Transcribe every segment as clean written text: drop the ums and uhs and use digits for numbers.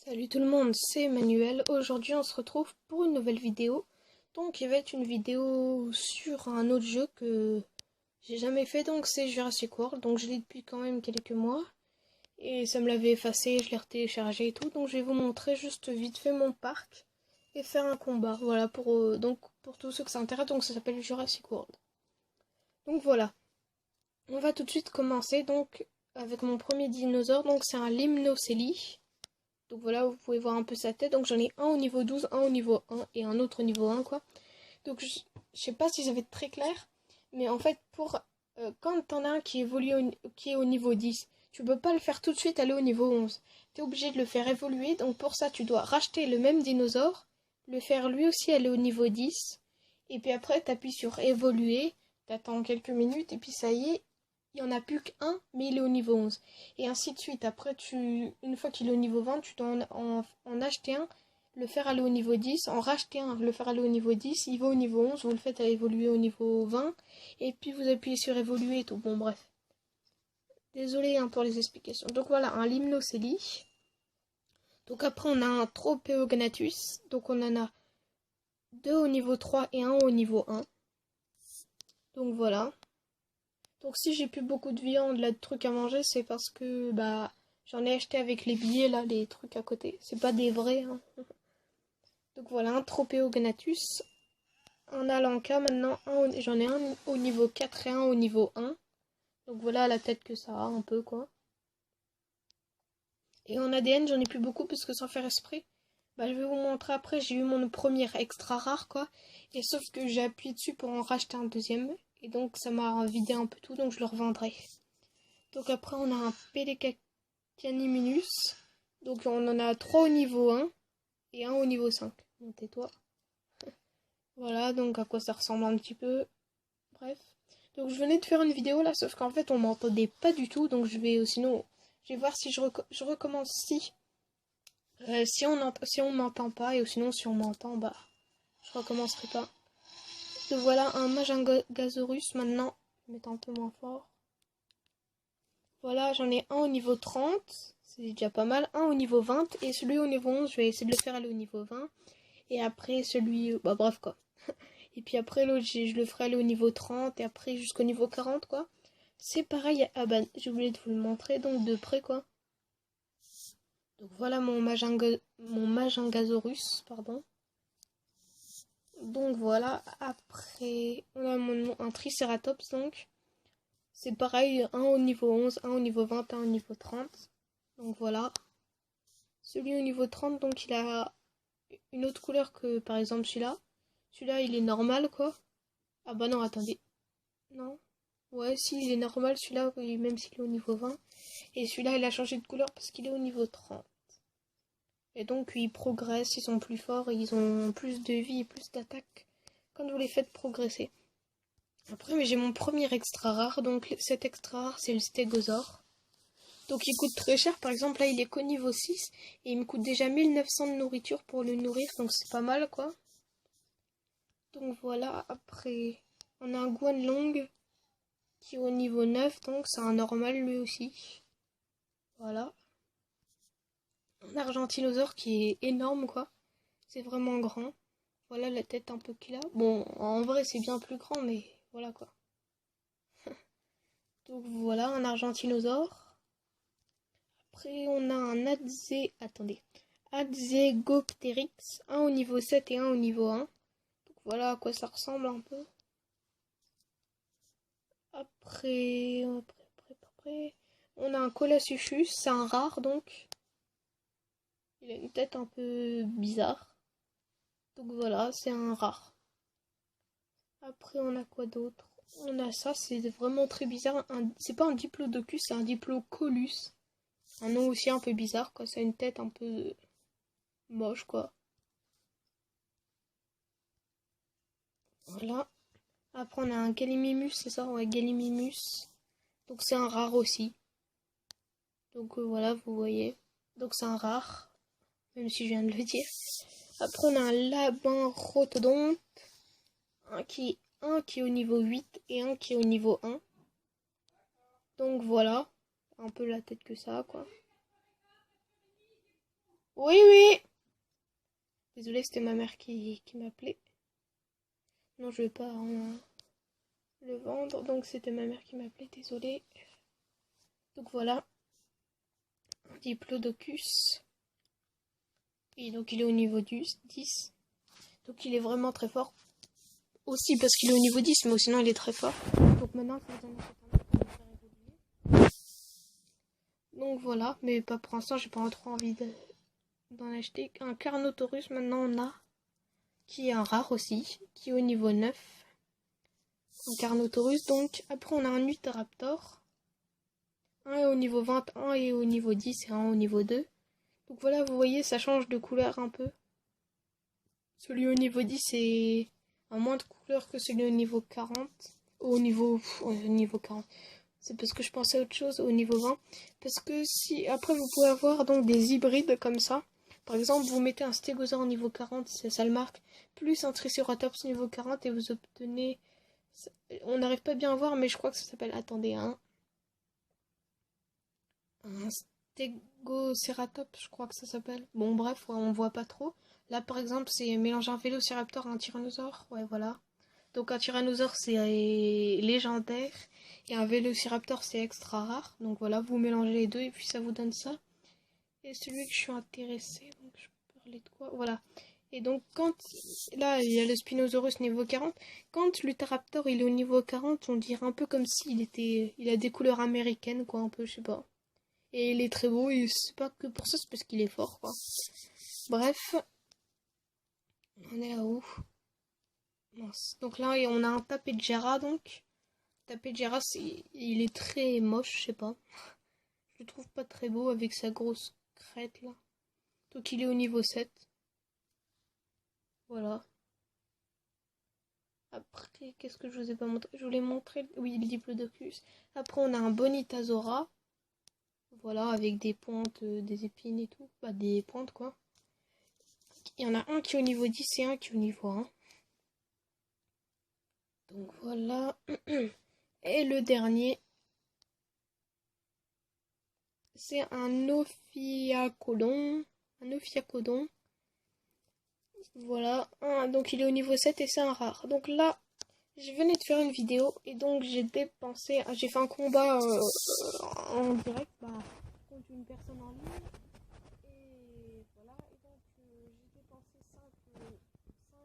Salut tout le monde, c'est Emmanuel. Aujourd'hui on se retrouve pour une nouvelle vidéo. Donc il va être une vidéo sur un autre jeu que j'ai jamais fait, donc c'est Jurassic World. Donc je l'ai depuis quand même quelques mois. Et ça me l'avait effacé, je l'ai retéléchargé et tout. Donc je vais vous montrer juste vite fait mon parc et faire un combat. Voilà donc pour tous ceux que ça intéresse, donc ça s'appelle Jurassic World. Donc voilà. On va tout de suite commencer donc avec mon premier dinosaure. Donc c'est un Limnosceli. Donc voilà, vous pouvez voir un peu sa tête. Donc j'en ai un au niveau 12, un au niveau 1 et un autre au niveau 1 quoi. Donc je sais pas si ça va être très clair, mais en fait quand t'en as un qui évolue qui est au niveau 10, tu peux pas le faire tout de suite aller au niveau 11. Tu es obligé de le faire évoluer, donc pour ça tu dois racheter le même dinosaure, le faire lui aussi aller au niveau 10, et puis après tu appuies sur évoluer, t'attends quelques minutes et puis ça y est, il n'y en a plus qu'un, mais il est au niveau 11. Et ainsi de suite. Après, une fois qu'il est au niveau 20, tu dois en acheter un, le faire aller au niveau 10, en racheter un, le faire aller au niveau 10, il va au niveau 11, vous le faites à évoluer au niveau 20, et puis vous appuyez sur évoluer et tout. Bon, bref. Désolé hein, pour les explications. Donc voilà, un Limnosceli. Donc après, on a un Tropeognathus. Donc on en a deux au niveau 3 et un au niveau 1. Donc voilà. Donc si j'ai plus beaucoup de viande, là, de trucs à manger, c'est parce que j'en ai acheté avec les billets là, les trucs à côté. C'est pas des vrais. Hein. Donc voilà, un Tropeognathus, un Alanka maintenant, j'en ai un au niveau 4 et un au niveau 1. Donc voilà la tête que ça a un peu quoi. Et en ADN j'en ai plus beaucoup parce que sans faire esprit, je vais vous montrer après, j'ai eu mon premier extra rare quoi. Et sauf que j'ai appuyé dessus pour en racheter un deuxième. Et donc ça m'a vidé un peu tout, donc je le revendrai. Donc après on a un Caniminus. Donc on en a 3 au niveau 1 et un au niveau 5. Bon, tais-toi. Voilà, donc à quoi ça ressemble un petit peu. Bref. Donc je venais de faire une vidéo là, sauf qu'en fait on m'entendait pas du tout. Donc sinon, je vais voir si je recommence si on m'entend pas. Et sinon si on m'entend, je recommencerai pas. Donc voilà un Majungasaurus maintenant. Je vais mettre un peu moins fort. Voilà, j'en ai un au niveau 30. C'est déjà pas mal. Un au niveau 20. Et celui au niveau 11, je vais essayer de le faire aller au niveau 20. Et après, celui... bref, quoi. Et puis après, l'autre, je le ferai aller au niveau 30. Et après, jusqu'au niveau 40, quoi. C'est pareil. Ah j'ai oublié de vous le montrer. Donc, de près, quoi. Donc, voilà mon Majungasaurus, pardon. Donc, voilà. Après, on a un Triceratops, donc. C'est pareil. Un au niveau 11, un au niveau 20, un au niveau 30. Donc, voilà. Celui au niveau 30, donc il a une autre couleur que par exemple celui-là. Celui-là, il est normal, quoi. Ah bah non, attendez. Non. Ouais, si, il est normal, celui-là, même s'il est au niveau 20. Et celui-là, il a changé de couleur parce qu'il est au niveau 30. Et donc, ils progressent, ils sont plus forts, ils ont plus de vie et plus d'attaque quand vous les faites progresser. Après, mais j'ai mon premier extra rare. Donc, cet extra rare, c'est le stégosaure. Donc il coûte très cher, par exemple là il est qu'au niveau 6 et il me coûte déjà 1900 de nourriture pour le nourrir, donc c'est pas mal quoi. Donc voilà, après on a un Guanlong qui est au niveau 9, donc c'est un normal lui aussi. Voilà. Un Argentinosaure qui est énorme quoi, c'est vraiment grand. Voilà la tête un peu qu'il a. Bon, en vrai c'est bien plus grand mais voilà quoi. Donc voilà, un Argentinosaure. Après on a un Adzegopteryx, un au niveau 7 et un au niveau 1. Donc voilà à quoi ça ressemble un peu. Après, on a un Colasuchus, c'est un rare donc. Il a une tête un peu bizarre. Donc voilà, c'est un rare. Après, on a quoi d'autre? On a ça, c'est vraiment très bizarre. C'est pas un Diplodocus, c'est un Diplocolus. Un nom aussi un peu bizarre, quoi. Ça a une tête un peu moche, quoi. Voilà. Après, on a un Gallimimus, c'est ça? Ouais, Gallimimus. Donc c'est un rare aussi. Donc voilà, vous voyez. Donc c'est un rare, même si je viens de le dire. Après, on a un Labyrinthodonte, un qui est au niveau 8 et un qui est au niveau 1. Donc voilà, un peu la tête que ça, quoi. Oui, oui. Désolée, c'était ma mère qui m'appelait. Non, je vais pas le vendre, donc c'était ma mère qui m'appelait, désolée. Donc voilà, Diplodocus. Et donc il est au niveau 10. Donc il est vraiment très fort. Aussi parce qu'il est au niveau 10, mais sinon il est très fort. Donc maintenant, il faut vous en acheter un autre pour le faire évoluer. Donc voilà, mais pas pour l'instant, j'ai pas trop envie d'en acheter. Un Carnotaurus, maintenant on a, qui est un rare aussi, qui est au niveau 9. Un Carnotaurus, donc après on a un Utahraptor. Un est au niveau 20, un est au niveau 10 et un au niveau 2. Donc voilà, vous voyez, ça change de couleur un peu. Celui au niveau 10 est a moins de couleur que celui au niveau 40. Au niveau 40. C'est parce que je pensais à autre chose au niveau 20. Parce que si après vous pouvez avoir donc des hybrides comme ça. Par exemple, vous mettez un stégosaure au niveau 40, ça le marque, plus un triceratops niveau 40 et vous obtenez. On n'arrive pas bien à voir, mais je crois que ça s'appelle. Attendez, un Stégoceratops, je crois que ça s'appelle. Bon, bref, ouais, on voit pas trop. Là, par exemple, c'est mélanger un vélociraptor et un tyrannosaure. Ouais, voilà. Donc, un tyrannosaure, c'est légendaire. Et un vélociraptor, c'est extra rare. Donc, voilà, vous mélangez les deux et puis ça vous donne ça. Et celui que je suis intéressée, donc je peux parler de quoi? Voilà. Et donc, quand. Là, il y a le Spinosaurus niveau 40. Quand l'Utahraptor, il est au niveau 40, on dirait un peu comme s'il était. Il a des couleurs américaines, quoi, un peu, je sais pas. Et il est très beau, et c'est pas que pour ça, c'est parce qu'il est fort, quoi. Bref, on est à où? Mince. Donc là, on a un Tapejara, donc. Tapejara, il est très moche, je sais pas. Je le trouve pas très beau avec sa grosse crête, là. Donc il est au niveau 7. Voilà. Après, qu'est-ce que je vous ai pas montré? Je voulais montrer, oui, le Diplodocus. Après, on a un Bonitazora. Voilà, avec des pointes, des épines et tout. Bah, des pointes, quoi. Il y en a un qui est au niveau 10 et un qui est au niveau 1. Donc voilà. Et le dernier, c'est un Ophiacodon. Un Ophiacodon. Voilà. Donc il est au niveau 7 et c'est un rare. Donc là, je venais de faire une vidéo et donc j'ai fait un combat en direct contre une personne en ligne. Et voilà. Et donc j'ai dépensé 5 billets. Donc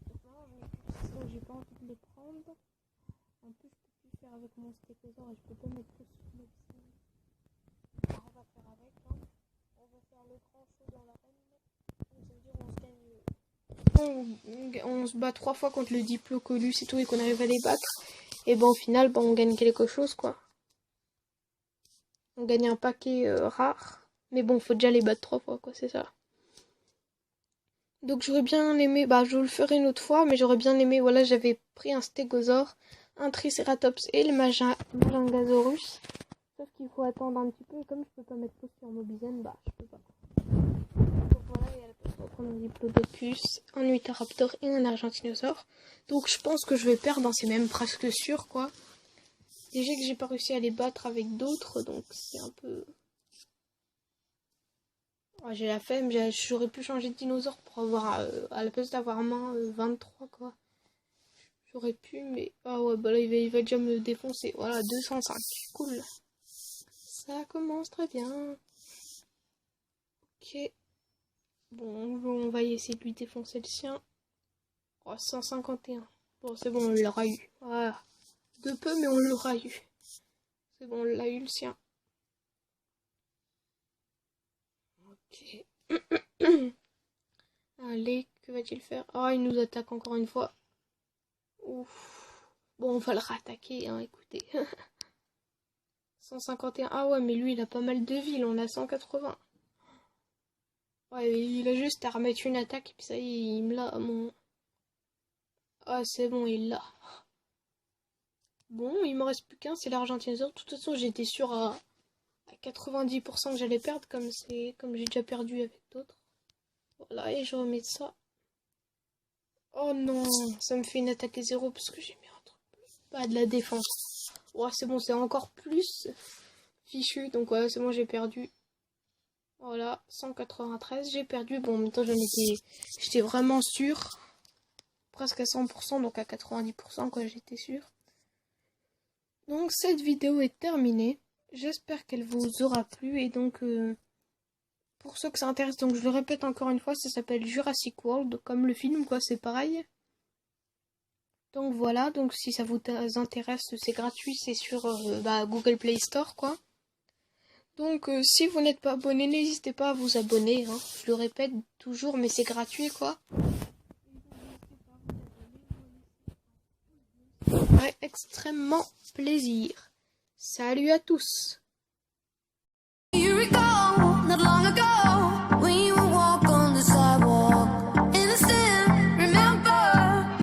maintenant j'en ai plus 6, donc j'ai pas envie de les prendre. En plus, je peux plus faire avec mon stégosaure et je peux pas mettre que sur le petit. Alors, on va faire avec, hein. On va faire le grand saut dans l'arène. Donc, ça veut dire on se bat 3 fois contre le Diplodocus et tout et qu'on arrive à les battre. Et ben au final, ben, on gagne quelque chose, quoi. On gagne un paquet rare. Mais bon, faut déjà les battre 3 fois, quoi, c'est ça. Donc j'aurais bien aimé, bah je vous le ferai une autre fois, mais j'aurais bien aimé, voilà, j'avais pris un stégosaure, un triceratops et le Majungasaurus. Sauf qu'il faut attendre un petit peu, et comme je peux pas mettre plus sur Mobizen, bah je peux pas. Donc voilà, et à la place on va prendre un Diplodocus, un Utahraptor et un Argentinosaure. Donc je pense que je vais perdre, hein, c'est même presque sûr, quoi. Déjà que j'ai pas réussi à les battre avec d'autres, donc c'est un peu... Ouais, j'ai la flemme, j'aurais pu changer de dinosaure pour avoir, à la place d'avoir main 23, quoi. J'aurais pu, mais... Ah ouais, bah là, il va déjà me défoncer. Voilà, 205. Cool. Ça commence très bien. Ok. Bon, on va essayer de lui défoncer le sien. Oh, 151. Bon, c'est bon, on l'aura eu. Voilà. De peu, mais on l'aura eu. C'est bon, on l'a eu le sien. Ok. Allez, que va-t-il faire? Oh, il nous attaque encore une fois. Ouf. Bon, on va le rattaquer, hein, écoutez. 151. Ah ouais, mais lui, il a pas mal de villes. On a 180. Ouais, il a juste à remettre une attaque et puis ça y est, il me l'a, mon... Ah, c'est bon, il l'a. Bon, il m'en reste plus qu'un, c'est l'Argentinosaure. De toute façon, j'étais sûre à 90% que j'allais perdre, comme j'ai déjà perdu avec d'autres. Voilà, et je remets ça. Oh non, ça me fait une attaque à 0 parce que j'ai mis un truc. Pas de la défense. Ouais, c'est bon, c'est encore plus fichu. Donc ouais, c'est bon, j'ai perdu. Voilà, 193, j'ai perdu. Bon, en même temps, j'étais vraiment sûr. Presque à 100%, donc à 90%, quoi, j'étais sûr. Donc, cette vidéo est terminée. J'espère qu'elle vous aura plu. Et donc, pour ceux que ça intéresse, donc je le répète encore une fois, ça s'appelle Jurassic World, comme le film, quoi, c'est pareil. Donc voilà, donc si ça vous intéresse, c'est gratuit, c'est sur Google Play Store, quoi. Donc si vous n'êtes pas abonné, n'hésitez pas à vous abonner, hein. Je le répète toujours, mais c'est gratuit, quoi. Ouais, extrêmement plaisir. Salut à tous.